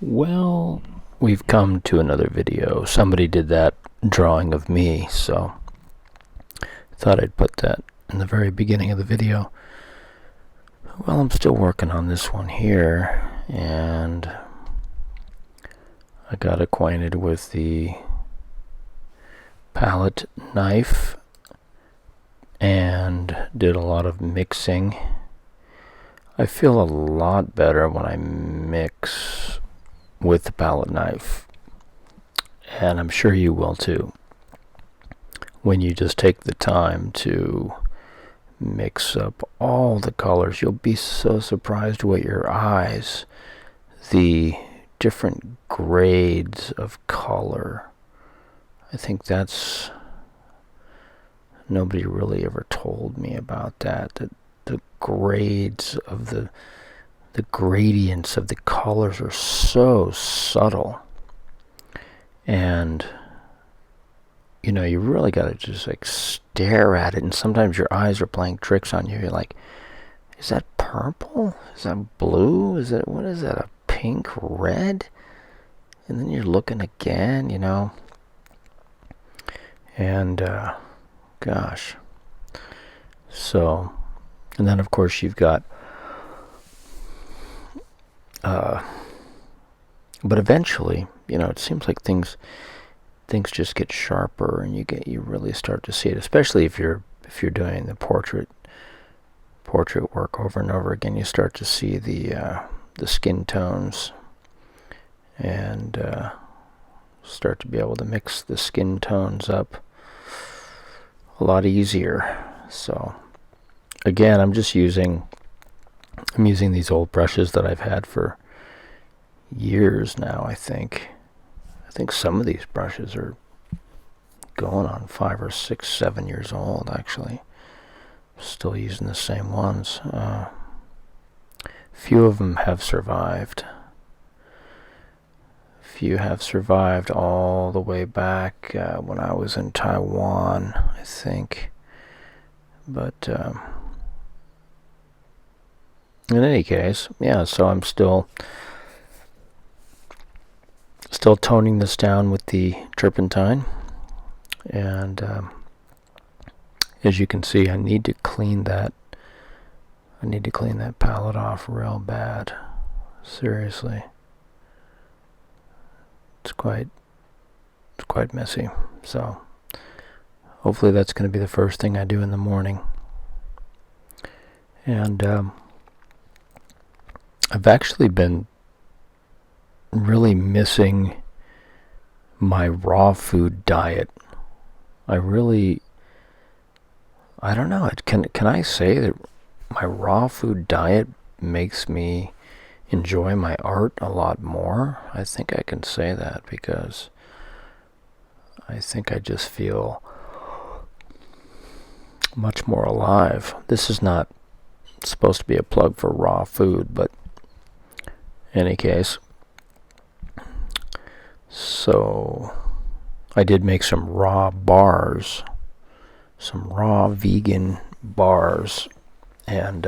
Well, we've come to another video. Somebody did that drawing of me, so I thought I'd put that in the very beginning of the video. Well, I'm still working on this one here, and I got acquainted with the palette knife and did a lot of mixing. I feel a lot better when I mix with the palette knife, and I'm sure you will too, when you just take the time to mix up all the colors. You'll be so surprised what your eyes, the different grades of color. I think that's, nobody really ever told me about that, the grades of the gradients of the colors are so subtle, and you really got to just like stare at it, and sometimes your eyes are playing tricks on you. You're like, is that purple? Is that blue? What is that, a pink, red? And then you're looking again, and gosh. So, and then of course you've got but eventually, it seems like things just get sharper, and you really start to see it, especially if you're doing the portrait work over and over again. You start to see the skin tones, and start to be able to mix the skin tones up a lot easier. So again, I'm using these old brushes that I've had for years now. I think some of these brushes are going on 5 or 6, 7 years old, actually. Still using the same ones. Few of them have survived. Few have survived all the way back when I was in Taiwan, I think. But in any case, yeah, so I'm still toning this down with the turpentine, and as you can see, I need to clean that palette off real bad. Seriously, it's quite messy. So hopefully that's going to be the first thing I do in the morning. And I've actually been really missing my raw food diet. I don't know. Can I say that my raw food diet makes me enjoy my art a lot more? I think I can say that, because I think I just feel much more alive. This is not supposed to be a plug for raw food, but in any case, so I did make some raw bars, some raw vegan bars, and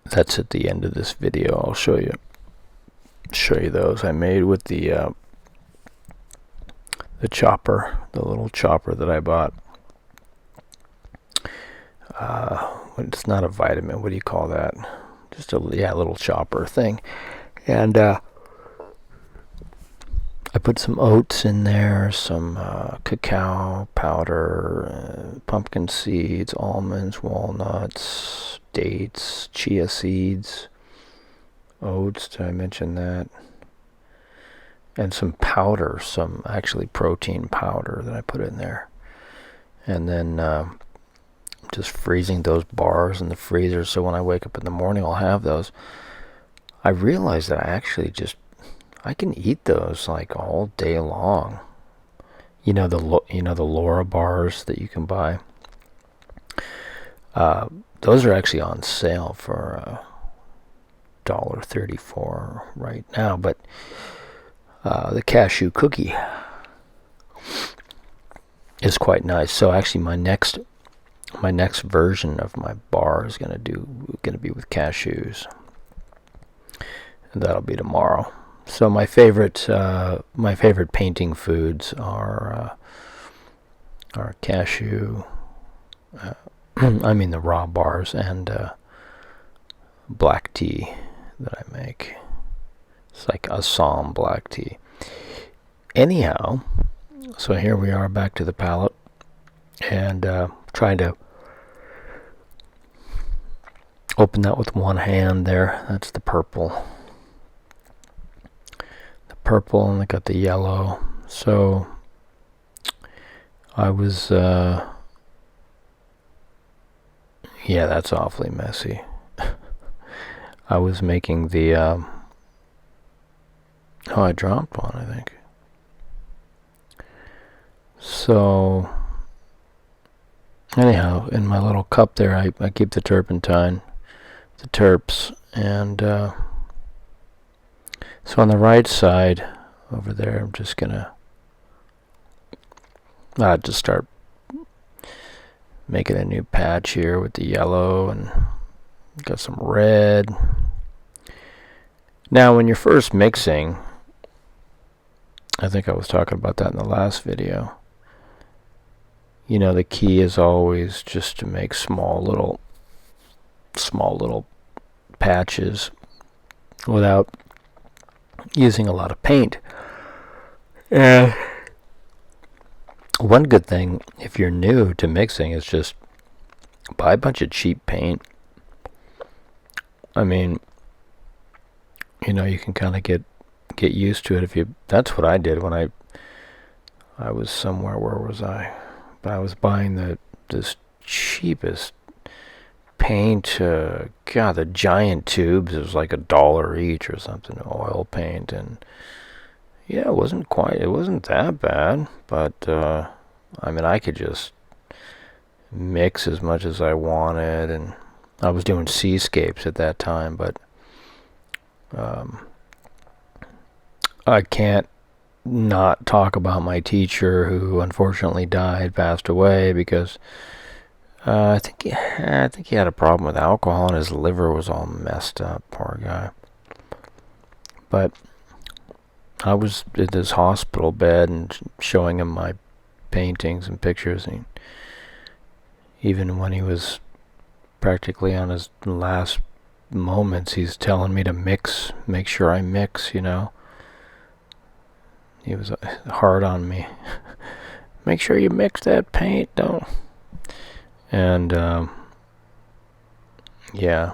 that's at the end of this video. I'll show you those I made with the chopper, the little chopper that I bought. It's not a vitamin. What do you call that? Just a little chopper thing. And I put some oats in there, some cacao powder, pumpkin seeds, almonds, walnuts, dates, chia seeds, oats. Did I mention that? And some powder, some actually protein powder that I put in there. And then just freezing those bars in the freezer, so when I wake up in the morning I'll have those. I realized that I can eat those like all day long. The Laura bars that you can buy. Those are actually on sale for $1.34 right now. But the cashew cookie is quite nice. So actually, my next version of my bar is gonna be with cashews. That'll be tomorrow. So my favorite painting foods are cashew. I mean the raw bars, and black tea that I make. It's like Assam black tea. Anyhow, so here we are back to the palette, and trying to open that with one hand there. That's the purple. The purple, and I got the yellow. So I was, yeah, that's awfully messy. I was making the, oh, I dropped one, I think. So, anyhow, in my little cup there, I keep the turpentine, the terps, and so on the right side over there, I'm just gonna just start making a new patch here with the yellow, and got some red. Now, when you're first mixing, I think I was talking about that in the last video. You know, the key is always just to make small little patches without using a lot of paint. And one good thing if you're new to mixing is just buy a bunch of cheap paint. I mean, you know, you can kind of get used to it if you. That's what I did when I was somewhere. Where was I? But I was buying this cheapest paint. God, the giant tubes. It was like $1 each or something. Oil paint, and yeah, it wasn't that bad. But I mean, I could just mix as much as I wanted, and I was doing seascapes at that time, but I can't not talk about my teacher who unfortunately passed away, because I think he had a problem with alcohol and his liver was all messed up, poor guy. But I was in his hospital bed and showing him my paintings and pictures, and even when he was practically on his last moments, he's telling me to make sure I mix, you know. He was hard on me. Make sure you mix that paint, don't. And yeah,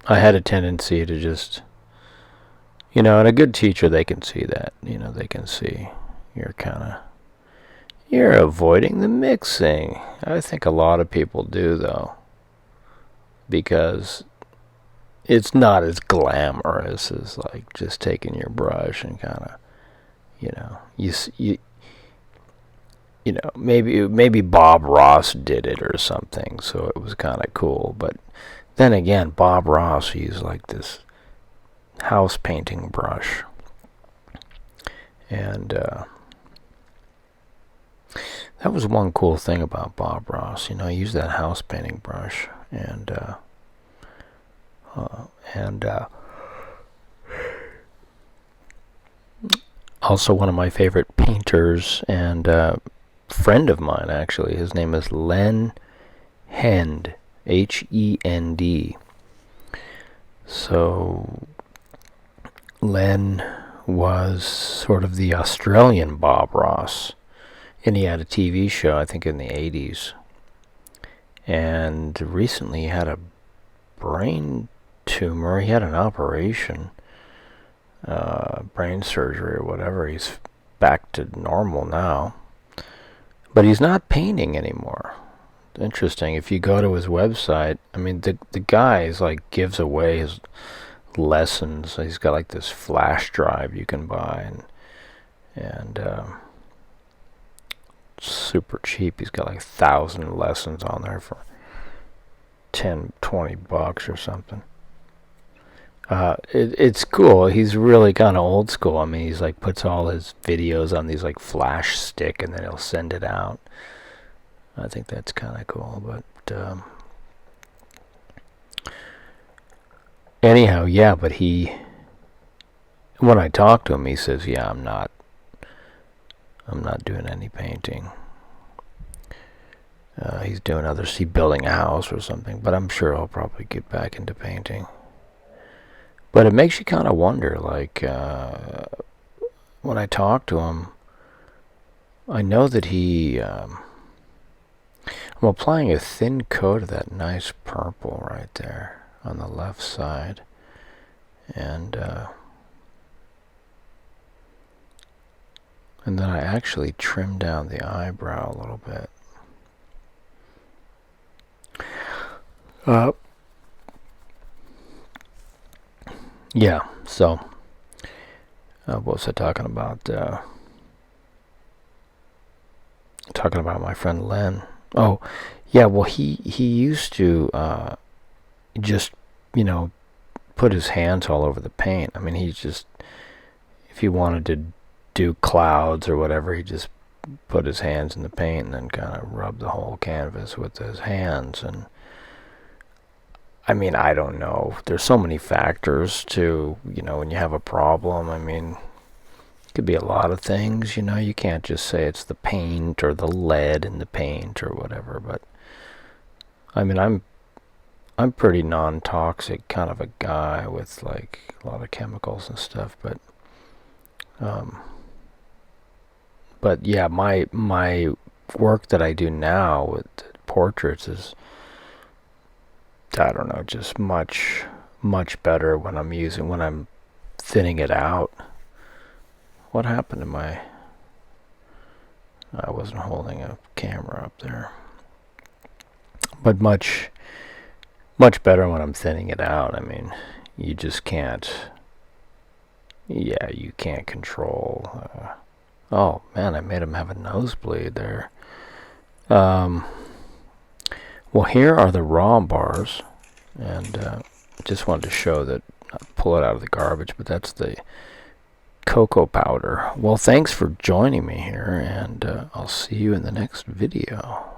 I had a tendency to just, you know, and a good teacher, they can see that, you know, they can see you're avoiding the mixing. I think a lot of people do, though, because it's not as glamorous as like just taking your brush and kind of, you know, you know, maybe Bob Ross did it or something, so it was kind of cool. But then again, Bob Ross used like this house painting brush, and that was one cool thing about Bob Ross. You know, he used that house painting brush, and also one of my favorite painters and friend of mine, actually. His name is Len Hend, H-E-N-D. So Len was sort of the Australian Bob Ross, and he had a TV show, I think, in the 80s. And recently he had a brain tumor. He had an operation, brain surgery or whatever. He's back to normal now, but he's not painting anymore. Interesting. If you go to his website, I mean, the guy is like gives away his lessons. He's got like this flash drive you can buy, and super cheap. He's got like 1,000 lessons on there for $10-20 or something. It's cool. He's really kind of old school. I mean, he's like puts all his videos on these like flash stick, and then he'll send it out. I think that's kind of cool. But anyhow, yeah. But he When I talk to him, he says, yeah, I'm not doing any painting. He's doing he's building a house or something, but I'm sure he'll probably get back into painting. But it makes you kind of wonder, like, when I talk to him, I know that I'm applying a thin coat of that nice purple right there on the left side. And then I actually trim down the eyebrow a little bit. Yeah, so what was I talking about? Talking about my friend Len. Oh, yeah, well, he used to just, put his hands all over the paint. I mean, if he wanted to do clouds or whatever, he just put his hands in the paint and then kind of rub the whole canvas with his hands. And I mean, I don't know. There's so many factors to, when you have a problem. I mean, it could be a lot of things, You can't just say it's the paint or the lead in the paint or whatever. But I mean, I'm pretty non-toxic kind of a guy with like a lot of chemicals and stuff. But yeah, my work that I do now with portraits is, I don't know, just much better when I'm thinning it out. What happened to I wasn't holding a camera up there. But much better when I'm thinning it out. I mean, you just can't, you can't control. Oh man, I made him have a nosebleed there. Well, here are the raw bars, and just wanted to show that, pull it out of the garbage, but that's the cocoa powder. Well, thanks for joining me here, and I'll see you in the next video.